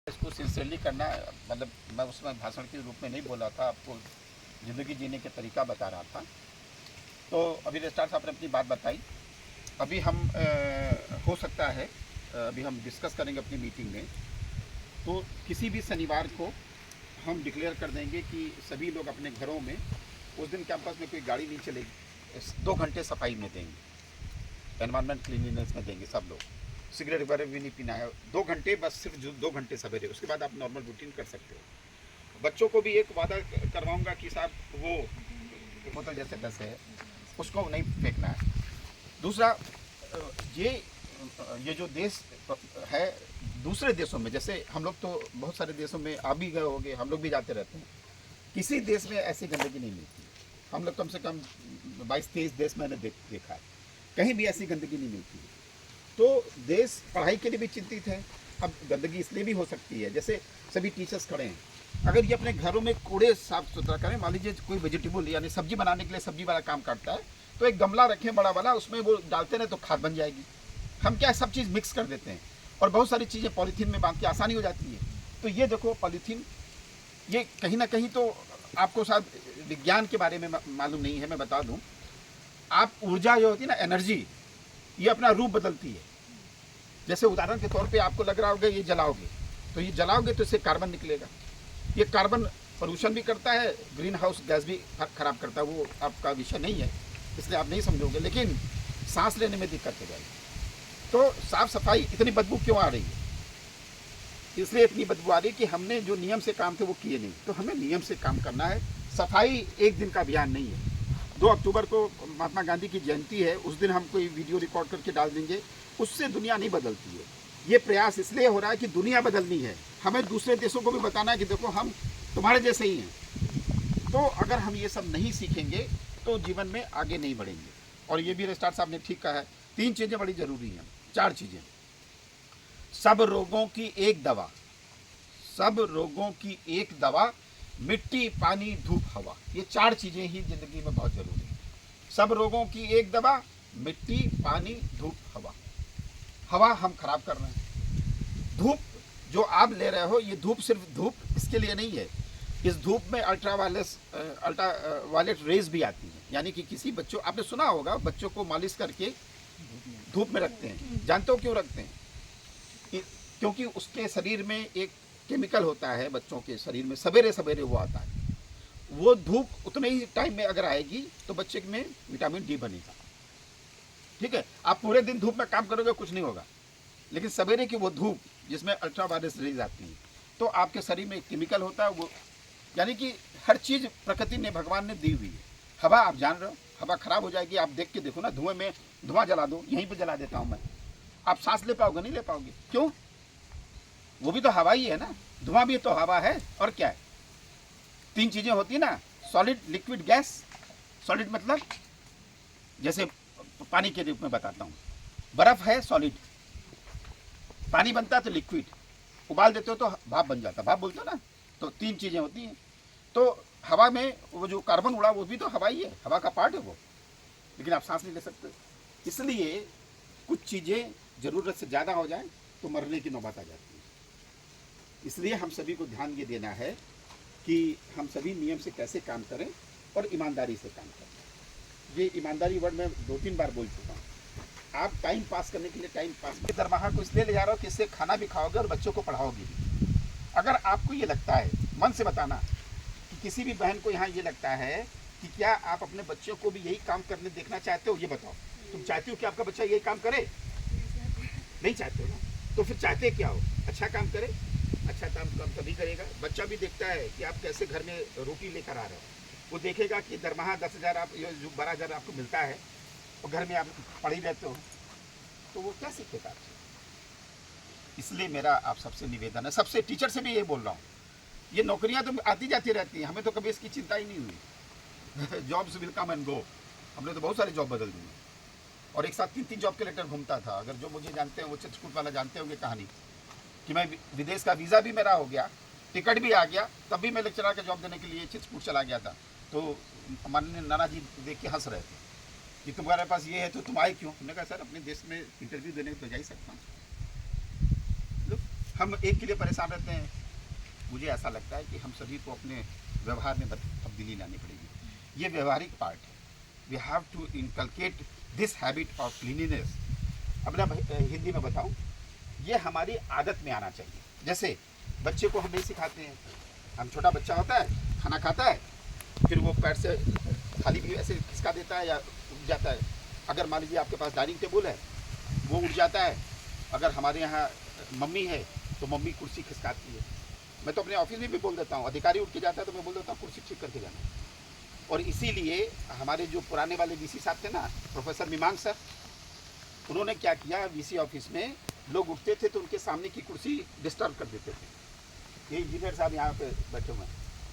इसको सिंसियरली करना, मतलब मैं उसमें भाषण के रूप में नहीं बोल रहा था, आपको ज़िंदगी जीने के तरीका बता रहा था। तो अभी रजिस्ट्रार साहब ने अपनी बात बताई। अभी हम हो सकता है अभी हम डिस्कस करेंगे अपनी मीटिंग में, तो किसी भी शनिवार को हम डिक्लेयर कर देंगे कि सभी लोग अपने घरों में उस दिन कैंपस में कोई गाड़ी नहीं चलेगी, 2 घंटे सफाई में देंगे, एनवायरमेंट क्लीनिनेस में देंगे सब लोग। सिगरेट वगैरह भी नहीं पीना है, 2 घंटे बस, सिर्फ 2 घंटे सवेरे, उसके बाद आप नॉर्मल रूटीन कर सकते हो। बच्चों को भी एक वादा करवाऊंगा कि साहब वो बोतल जैसे तैसे है उसको नहीं फेंकना है। दूसरा ये जो देश है, दूसरे देशों में, जैसे हम लोग तो बहुत सारे देशों में आ भी गए होंगे, हम लोग भी जाते रहते हैं, किसी देश में ऐसी गंदगी नहीं मिलती। हम लोग कम से कम 22-23 देश मैंने देखा है, कहीं भी ऐसी गंदगी नहीं मिलती है। तो देश पढ़ाई के लिए भी चिंतित है। अब गंदगी इसलिए भी हो सकती है, जैसे सभी टीचर्स खड़े हैं, अगर ये अपने घरों में कूड़े साफ सुथरा करें, मान लीजिए कोई वेजिटेबल यानी सब्जी बनाने के लिए सब्जी वाला काम करता है, तो एक गमला रखें बड़ा वाला, उसमें वो डालते रहे तो खाद बन जाएगी। हम क्या सब चीज़ मिक्स कर देते हैं और बहुत सारी चीज़ें पॉलीथीन में बांध के आसानी हो जाती है। तो ये देखो पॉलीथीन, ये कहीं ना कहीं तो आपको शायद विज्ञान के बारे में मालूम नहीं है, मैं बता दूं, आप ऊर्जा जो होती है ना, एनर्जी, ये अपना रूप बदलती है। जैसे उदाहरण के तौर पे आपको लग रहा होगा ये जलाओगे, तो ये जलाओगे तो इससे कार्बन निकलेगा। ये कार्बन पोल्यूशन भी करता है, ग्रीन हाउस गैस भी खराब करता है, वो आपका विषय नहीं है इसलिए आप नहीं समझोगे, लेकिन सांस लेने में दिक्कत हो जाएगी। तो साफ सफाई, इतनी बदबू क्यों आ रही है? इसलिए इतनी बदबू आ रही है कि हमने जो नियम से काम थे वो किए नहीं। तो हमें नियम से काम करना है। सफाई एक दिन का अभियान नहीं है। 2 अक्टूबर को महात्मा गांधी की जयंती है, उस दिन हम कोई वीडियो रिकॉर्ड करके डाल देंगे, उससे दुनिया नहीं बदलती है। ये प्रयास इसलिए हो रहा है कि दुनिया बदलनी है, हमें दूसरे देशों को भी बताना है कि देखो हम तुम्हारे जैसे ही हैं। तो अगर हम ये सब नहीं सीखेंगे तो जीवन में आगे नहीं बढ़ेंगे। और ये भी रजिस्ट्रार साहब ने ठीक कहा है, 3 चीज़ें बड़ी ज़रूरी हैं, 4 चीज़ें। सब रोगों की एक दवा, सब रोगों की एक दवा, मिट्टी, पानी, धूप, हवा। ये 4 चीज़ें ही ज़िंदगी में बहुत ज़रूरी है। सब रोगों की एक दवा, मिट्टी, पानी, धूप, हवा। हवा हम खराब कर रहे हैं। धूप जो आप ले रहे हो, ये धूप सिर्फ धूप इसके लिए नहीं है, इस धूप में अल्ट्रा वायलेट रेज भी आती है। यानी कि किसी बच्चों, आपने सुना होगा, बच्चों को मालिश करके धूप में रखते हैं। जानते हो क्यों रखते हैं? क्योंकि उसके शरीर में एक केमिकल होता है, बच्चों के शरीर में सवेरे सवेरे वो आता है। वो धूप उतने ही टाइम में अगर आएगी तो बच्चे में विटामिन डी बनेगा। ठीक है, आप पूरे दिन धूप में काम करोगे कुछ नहीं होगा, लेकिन सवेरे की वो धूप जिसमें अल्ट्रा वायलेट रेज आती है, तो आपके शरीर में एक केमिकल होता है वो, यानी कि हर चीज़ प्रकृति ने, भगवान ने दी हुई है। हवा आप जान रहे हो, हवा खराब हो जाएगी, आप देख के देखो ना, धुएं में धुआं जला दो, यहीं पर जला देता हूँ मैं, आप सांस ले पाओगे? नहीं ले पाओगे। क्यों? वो भी तो हवा ही है ना, धुआं भी तो हवा है, और क्या है? 3 चीज़ें होती है ना, सॉलिड, लिक्विड, गैस। सॉलिड मतलब जैसे पानी के रूप में बताता हूँ, बर्फ है सॉलिड, पानी बनता है तो लिक्विड, उबाल देते हो तो भाप बन जाता है, भाप बोलते हो ना। तो 3 चीज़ें होती हैं। तो हवा में वो जो कार्बन उड़ा वो भी तो हवा ही है, हवा का पार्ट है वो, लेकिन आप सांस नहीं ले सकते। इसलिए कुछ चीज़ें ज़रूरत से ज़्यादा हो जाए तो मरने की नौबत आ जाती है। इसलिए हम सभी को ध्यान ये देना है कि हम सभी नियम से कैसे काम करें और ईमानदारी से काम करें। ये ईमानदारी वर्ड मैं 2-3 बार बोल चुका हूँ। आप टाइम पास करने के लिए टाइम पास, दरमाहा को इसलिए ले जा रहा हो कि इससे खाना भी खाओगे और बच्चों को पढ़ाओगे भी। अगर आपको ये लगता है, मन से बताना कि किसी भी बहन को यहाँ ये लगता है कि क्या आप अपने बच्चों को भी यही काम करने देखना चाहते हो, ये बताओ। तुम चाहते हो कि आपका बच्चा यही काम करे? नहीं चाहते हो ना, तो फिर चाहते क्या हो? अच्छा काम करे। अच्छा काम तभी करेगा, बच्चा भी देखता है कि आप कैसे घर में रोटी लेकर आ रहे हो, वो देखेगा कि दरमाहा 10,000 आप, 12,000 आपको मिलता है और घर में आप पढ़ ही रहते हो, तो वो क्या सीखेगा आपसे? इसलिए मेरा आप सबसे निवेदन है, सबसे, टीचर से भी ये बोल रहा हूँ, ये नौकरियाँ तो आती जाती रहती हैं, हमें तो कभी इसकी चिंता ही नहीं हुई। Jobs will come and go, हमने तो बहुत सारे जॉब बदल दिए, और एक साथ 3-3 जॉब के लेटर घूमता था। अगर जो मुझे जानते हैं वो चित्रकूट वाला जानते होंगे कहानी, कि मैं विदेश का वीज़ा भी मेरा हो गया, टिकट भी आ गया, तब भी मैं लेक्चरर का जॉब देने के लिए चित्रकूट चला गया था। तो माननीय नाना जी देख के हंस रहे थे कि तुम्हारे पास ये है तो तुम आए क्यों? हमने कहा सर अपने देश में इंटरव्यू देने तो जा ही सकता हूँ। हम एक के लिए परेशान रहते हैं। मुझे ऐसा लगता है कि हम सभी को अपने व्यवहार में तब्दीली लानी पड़ेगी। ये व्यवहारिक पार्ट है। We have to inculcate this habit of cleanliness. अब मैं हिंदी में बताऊं, ये हमारी आदत में आना चाहिए। जैसे बच्चे को हम नहीं सिखाते हैं, हम छोटा बच्चा होता है, खाना खाता है, फिर वो पैर से थाली भी ऐसे खिसका देता है या उठ जाता है। अगर मान लीजिए आपके पास डाइनिंग टेबल है, वो उठ जाता है। अगर हमारे यहाँ मम्मी है तो मम्मी कुर्सी खिसकाती है। मैं तो अपने ऑफिस में भी बोल देता हूँ, अधिकारी उठ के जाता है तो मैं बोल देता हूँ कुर्सी ठीक करके जाना। और इसीलिए हमारे जो पुराने वाले वीसी साहब थे ना, प्रोफेसर मीमांस सर, उन्होंने क्या किया, वीसी ऑफिस में लोग उठते थे तो उनके सामने की कुर्सी डिस्टर्ब कर देते थे। ये इंजीनियर साहब यहाँ पे बैठे हुए हैं,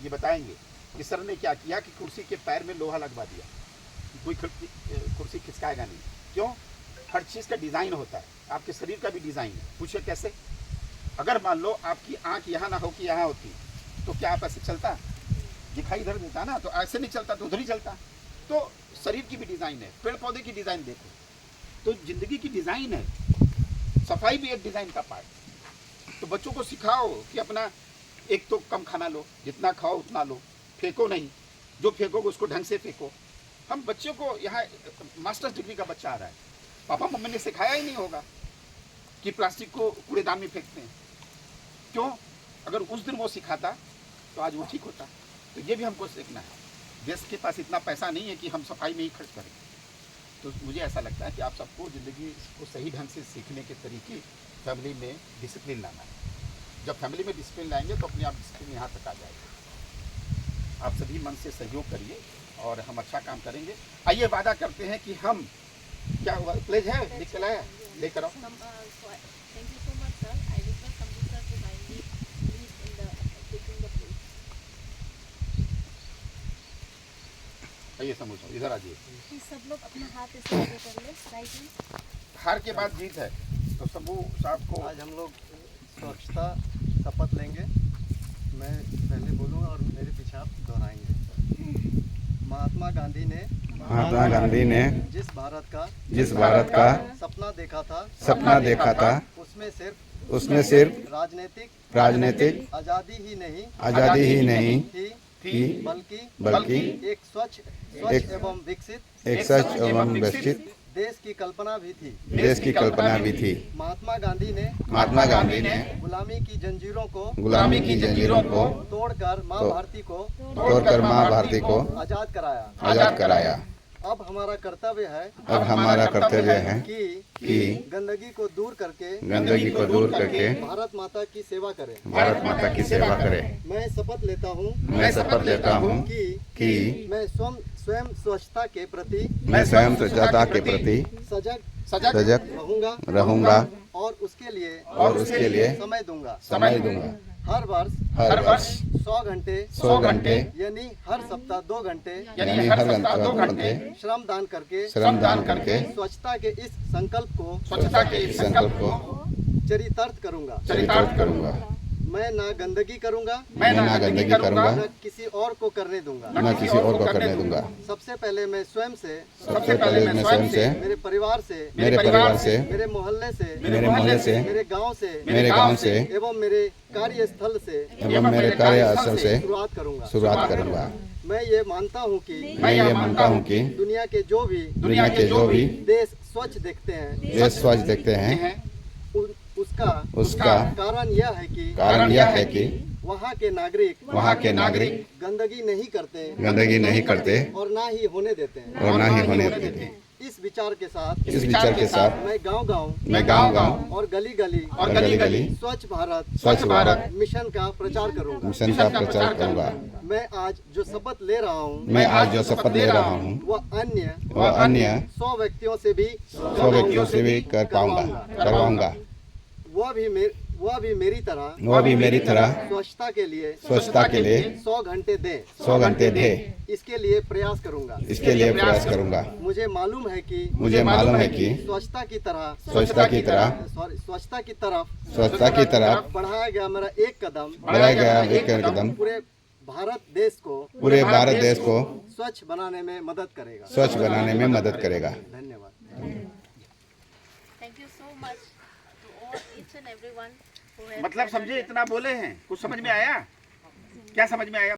ये बताएंगे कि सर ने क्या किया कि कुर्सी के पैर में लोहा लगवा दिया, कोई कुर्सी खिसकाएगा नहीं। क्यों? हर चीज़ का डिज़ाइन होता है, आपके शरीर का भी डिज़ाइन है। पूछे कैसे? अगर मान लो आपकी आँख यहाँ ना हो कि यहाँ होती तो क्या आप ऐसे चलता? दिखाई इधर देता ना, तो ऐसे नहीं चलता तो उधर ही चलता। तो शरीर की भी डिज़ाइन है, पेड़ पौधे की डिज़ाइन देखो, तो जिंदगी की डिज़ाइन है। सफाई भी एक डिज़ाइन का पार्ट। तो बच्चों को सिखाओ कि अपना एक तो कम खाना लो, जितना खाओ उतना लो, फेंको नहीं, जो फेंकोगे उसको ढंग से फेंको। हम बच्चों को यहाँ मास्टर्स डिग्री का बच्चा आ रहा है, पापा मम्मी ने सिखाया ही नहीं होगा कि प्लास्टिक को कूड़ेदान में फेंकते हैं। क्यों? अगर उस दिन वो सिखाता तो आज वो ठीक होता। तो ये भी हमको सीखना है। देश के पास इतना पैसा नहीं है कि हम सफाई में ही खर्च करें। तो मुझे ऐसा लगता है कि आप सबको ज़िंदगी को सही ढंग से सीखने के तरीके फैमिली में डिसिप्लिन लाना है। जब फैमिली में डिसिप्लिन लाएंगे तो अपने आप डिसिप्लिन यहाँ तक आ जाएगा। आप सभी मन से सहयोग करिए और हम अच्छा काम करेंगे। आइए वादा करते हैं कि हम, क्या हुआ, प्लेज है लिख के लाया, लेकर आओ। Thank you so much, sir. I request Sambu sir to kindly lead in taking the place. आइए समझो, इधर आ जाइए। कि सब लोग अपना हाथ इस आगे कर ले, राइट हैंड। हार के बाद जीत है। तो शंभू साहब को आज हम लोग स्वच्छता शपथ लेंगे। मैं पहले बोलूँगा और मेरे पीछे आप दोहराएंगे। महात्मा गांधी ने जिस भारत का सपना देखा था उसमें सिर्फ राजनीतिक आज़ादी ही नहीं थी बल्कि एक स्वच्छ एवं विकसित देश की कल्पना भी थी। महात्मा गांधी ने गुलामी की जंजीरों को तोड़कर माँ भारती को आजाद कराया। अब हमारा कर्तव्य है कि गंदगी को दूर करके भारत माता की सेवा करें। मैं शपथ लेता हूँ कि मैं स्वयं स्वच्छता के प्रति सजग रहूंगा और उसके लिए समय दूंगा। हर वर्ष 100 घंटे यानी हर सप्ताह 2 घंटे श्रमदान करके स्वच्छता के इस संकल्प को चरितार्थ करूंगा। मैं ना गंदगी करूंगा, न किसी और को करने दूंगा। सबसे पहले मैं स्वयं से, मेरे परिवार से, मेरे मोहल्ले से, मेरे गांव से एवं मेरे कार्यस्थल से शुरुआत करूंगा। मैं ये मानता हूँ कि दुनिया के जो भी देश स्वच्छ देखते हैं उसका कारण यह है कि वहाँ के नागरिक गंदगी नहीं करते और ना ही होने देते हैं। इस विचार के साथ मैं गांव और गली स्वच्छ भारत मिशन का प्रचार करूंगा। मैं आज जो शपथ ले रहा हूँ वह अन्य 100 व्यक्तियों से भी करवाऊंगा। वह भी मेरी तरह स्वच्छता के लिए 100 घंटे दे। इसके लिए प्रयास करूंगा। मुझे मालूम है कि स्वच्छता की तरफ बढ़ाया गया मेरा एक कदम पूरे भारत देश को स्वच्छ बनाने में मदद करेगा। धन्यवाद। Thank you so much to all, each and everyone who have मतलब समझे, इतना बोले हैं, कुछ समझ में आया? क्या समझ में आया